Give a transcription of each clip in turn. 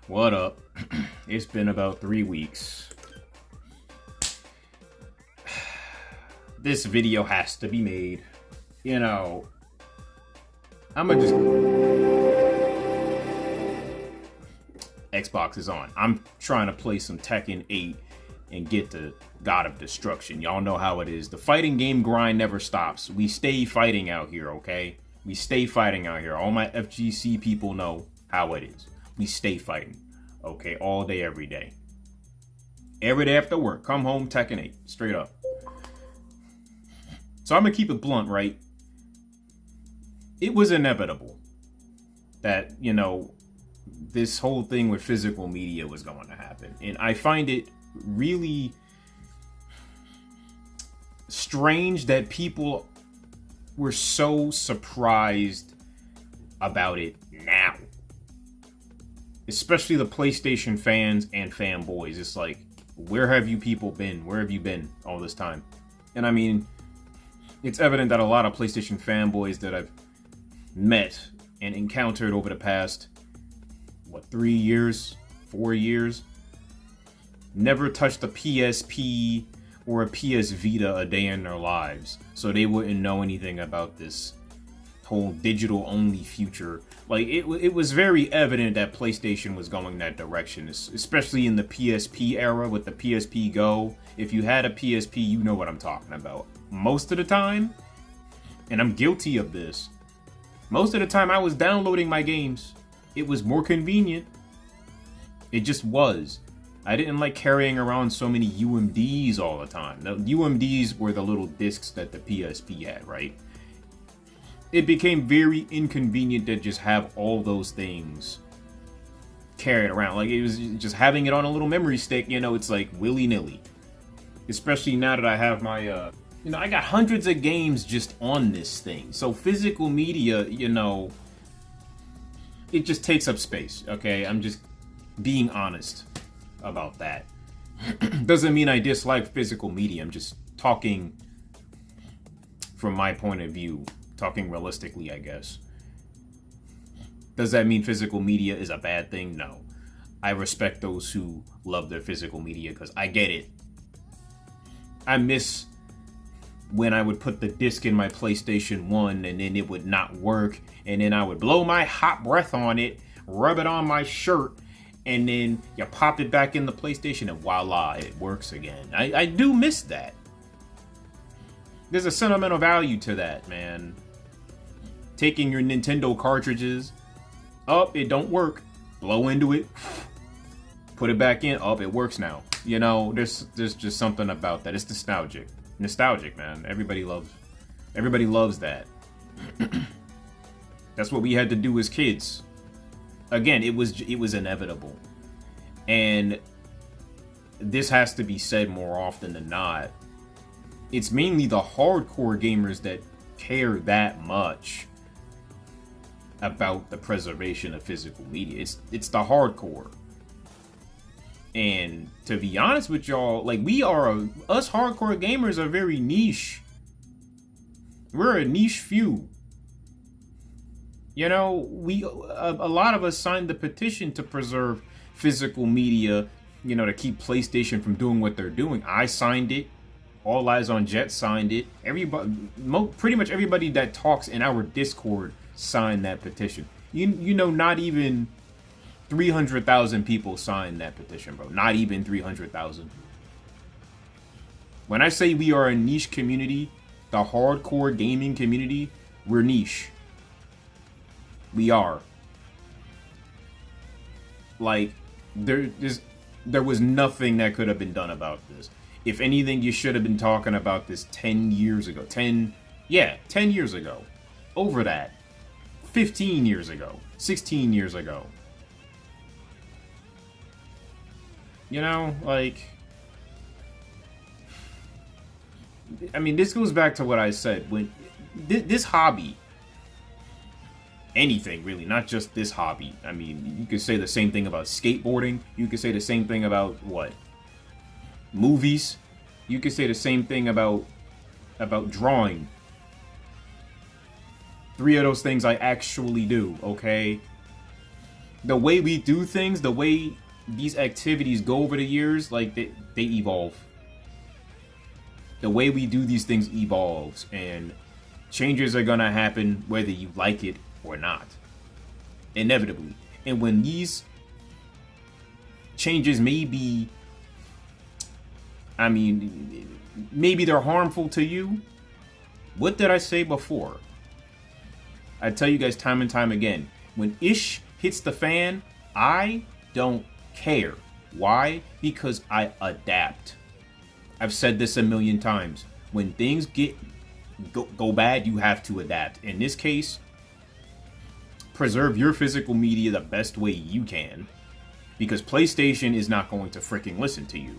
What up? It's been about 3 weeks. This video has to be made. You know, I'ma just... Xbox is on. I'm trying to play some Tekken 8 and get the God of Destruction. Y'all know how it is. The fighting game grind never stops. We stay fighting out here, okay? We stay fighting out here. All my FGC people know how it is. We stay fighting, okay? All day, every day. Every day after work. Come home, Tekken 8. Straight up. So I'm going to keep it blunt, right? It was inevitable that, you know, this whole thing with physical media was going to happen. And I find it really strange that people were so surprised about it now. Especially the PlayStation fans and fanboys. It's like, where have you people been? Where have you been all this time? And I mean, it's evident that a lot of PlayStation fanboys that I've met and encountered over the past, 3 years, 4 years, never touched a PSP or a PS Vita a day in their lives. So they wouldn't know anything about this whole digital only future. Like, it was very evident that PlayStation was going that direction, especially in the PSP era with the PSP Go. If you had a PSP, you know what I'm talking about. Most of the time, and I'm guilty of this, most of the time I was downloading my games. It was more convenient. It just was. I didn't like carrying around so many UMDs all the time. The UMDs were the little discs that the PSP had, right? It became very inconvenient to just have all those things carried around. Like, it was just having it on a little memory stick, you know, it's like willy-nilly. Especially now that I have my, you know, I got hundreds of games just on this thing. So physical media, you know, it just takes up space, okay? I'm just being honest about that. Doesn't mean I dislike physical media. I'm just talking from my point of view. Talking realistically, I guess. Does that mean physical media is a bad thing? No. I respect those who love their physical media because I get it. I miss when I would put the disc in my PlayStation 1 and then it would not work, and then I would blow my hot breath on it, rub it on my shirt, and then you pop it back in the PlayStation and voila, it works again. I do miss that. There's a sentimental value to that, man. Taking your Nintendo cartridges, it don't work, blow into it, put it back in, it works now. You know, there's just something about that. It's nostalgic, man. Everybody loves that. That's what we had to do as kids. Again, it was inevitable, and this has to be said more often than not. It's mainly the hardcore gamers that care that much about the preservation of physical media. It's the hardcore. And to be honest with y'all, like, us hardcore gamers are very niche. We're a niche few. You know, a lot of us signed the petition to preserve physical media, you know, to keep PlayStation from doing what they're doing. I signed it. All Eyes on Jet signed it. Everybody, pretty much everybody that talks in our Discord signed that petition. You know, not even 300,000 people signed that petition, bro. Not even 300,000. When I say we are a niche community, the hardcore gaming community, we're niche. We are. Like, there was nothing that could have been done about this. If anything, you should have been talking about this 10 years ago. 10 years ago. Over that. 15 years ago. 16 years ago. You know, like, I mean, this goes back to what I said. When this hobby, anything really, not just this hobby. I mean, you could say the same thing about skateboarding. You could say the same thing about what? Movies. You could say the same thing about drawing. 3 of those things I actually do, okay? The way we do things, the way these activities go over the years, like they evolve. The way we do these things evolves, and changes are gonna happen whether you like it or not. Inevitably. And when these changes may be, I mean, maybe they're harmful to you. What did I say before? I tell you guys time and time again, when ish hits the fan, I don't care. Why? Because I adapt. I've said this a million times. When things go bad, you have to adapt. In this case, preserve your physical media the best way you can, because PlayStation is not going to freaking listen to you.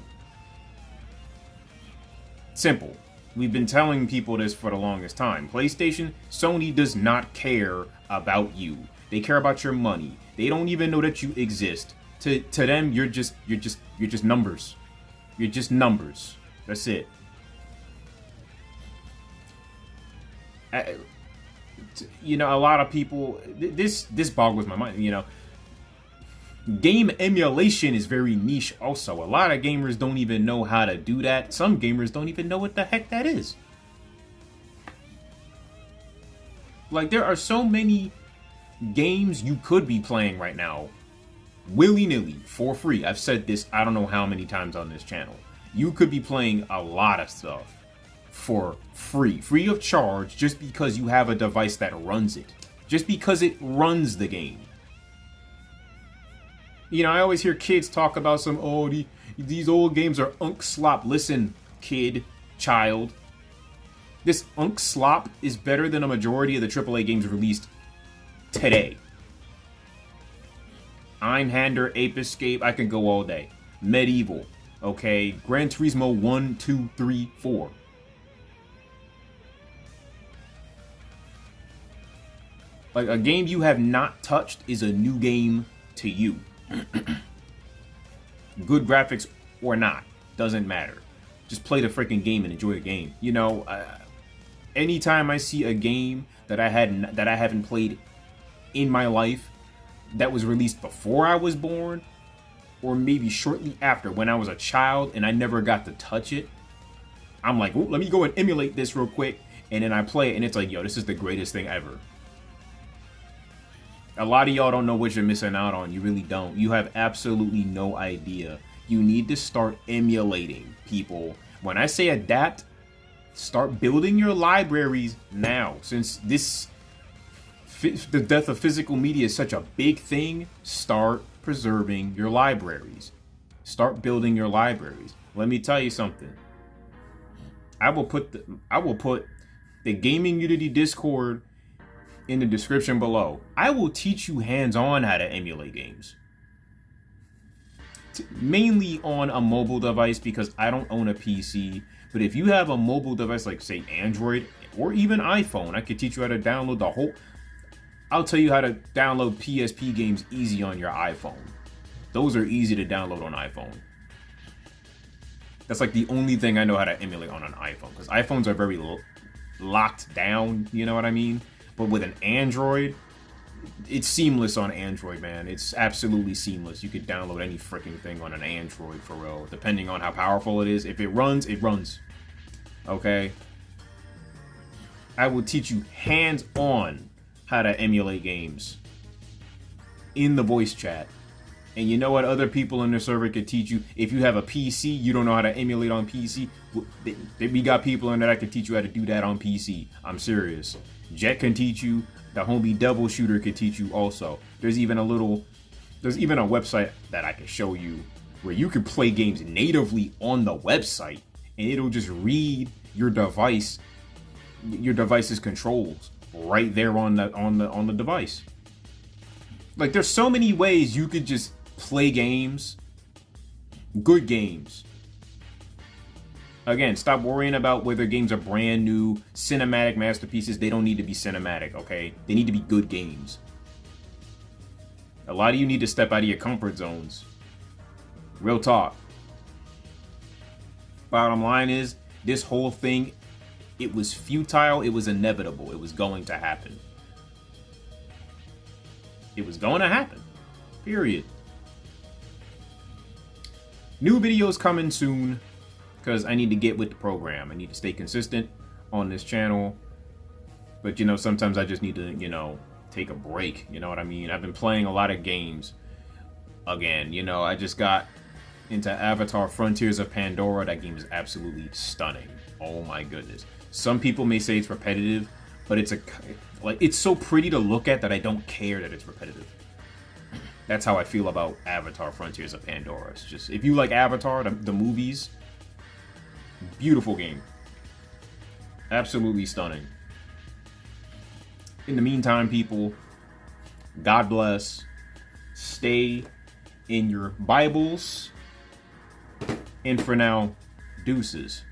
Simple. We've been telling people this for the longest time. PlayStation, Sony does not care about you. They care about your money. They don't even know that you exist. To them, you're just numbers. You're just numbers. That's it. You know, a lot of people, this boggles my mind, you know. Game emulation is very niche also. A lot of gamers don't even know how to do that. Some gamers don't even know what the heck that is. Like, there are so many games you could be playing right now, willy-nilly, for free. I've said this I don't know how many times on this channel. You could be playing a lot of stuff for free of charge, just because you have a device that runs it. Just because it runs the game. You know, I always hear kids talk about these old games are unk slop. Listen, kid, child. This unk slop is better than a majority of the AAA games released today. Einhander, Ape Escape, I can go all day. Medieval, okay? Gran Turismo 1, 2, 3, 4. Like, a game you have not touched is a new game to you. Good graphics or not, doesn't matter. Just play the freaking game and enjoy the game. You know, anytime I see a game that I haven't played in my life that was released before I was born, or maybe shortly after when I was a child and I never got to touch it, I'm like, oh, let me go and emulate this real quick, and then I play it and it's like, yo, this is the greatest thing ever. A lot of y'all don't know what you're missing out on. You really don't. You have absolutely no idea. You need to start emulating, people. When I say adapt, start building your libraries now. Since the death of physical media is such a big thing, start preserving your libraries. Start building your libraries. Let me tell you something. I will put the Gaming Unity Discord in the description below. I will teach you hands-on how to emulate games. Mainly on a mobile device, because I don't own a PC. But if you have a mobile device like, say, Android or even iPhone, I could teach you how to download the whole... I'll tell you how to download PSP games easy on your iPhone. Those are easy to download on iPhone. That's like the only thing I know how to emulate on an iPhone, because iPhones are very locked down, you know what I mean? But with an Android, it's seamless on Android, man. It's absolutely seamless. You could download any freaking thing on an Android, for real. Depending on how powerful it is. If it runs, it runs. Okay? I will teach you hands-on how to emulate games in the voice chat. And you know what other people in the server could teach you? If you have a PC, you don't know how to emulate on PC, we got people in there that can teach you how to do that on PC. I'm serious. Jet can teach you. The homie Devil Shooter can teach you also. There's even a website that I can show you where you can play games natively on the website, and it'll just read your device's controls right there on the device. Like, there's so many ways you could just play games, good games. Again, stop worrying about whether games are brand new, cinematic masterpieces. They don't need to be cinematic, okay? They need to be good games. A lot of you need to step out of your comfort zones. Real talk. Bottom line is, this whole thing, it was futile, it was inevitable, it was going to happen. It was going to happen. Period. New videos coming soon, because I need to get with the program. I need to stay consistent on this channel. But, you know, sometimes I just need to, you know, take a break. You know what I mean? I've been playing a lot of games again. You know, I just got into Avatar Frontiers of Pandora. That game is absolutely stunning. Oh my goodness. Some people may say it's repetitive, but it's so pretty to look at that I don't care that it's repetitive. That's how I feel about Avatar Frontiers of Pandora. It's just, if you like Avatar, the movies, beautiful game. Absolutely stunning. In the meantime, people, God bless. Stay in your Bibles. And for now, deuces.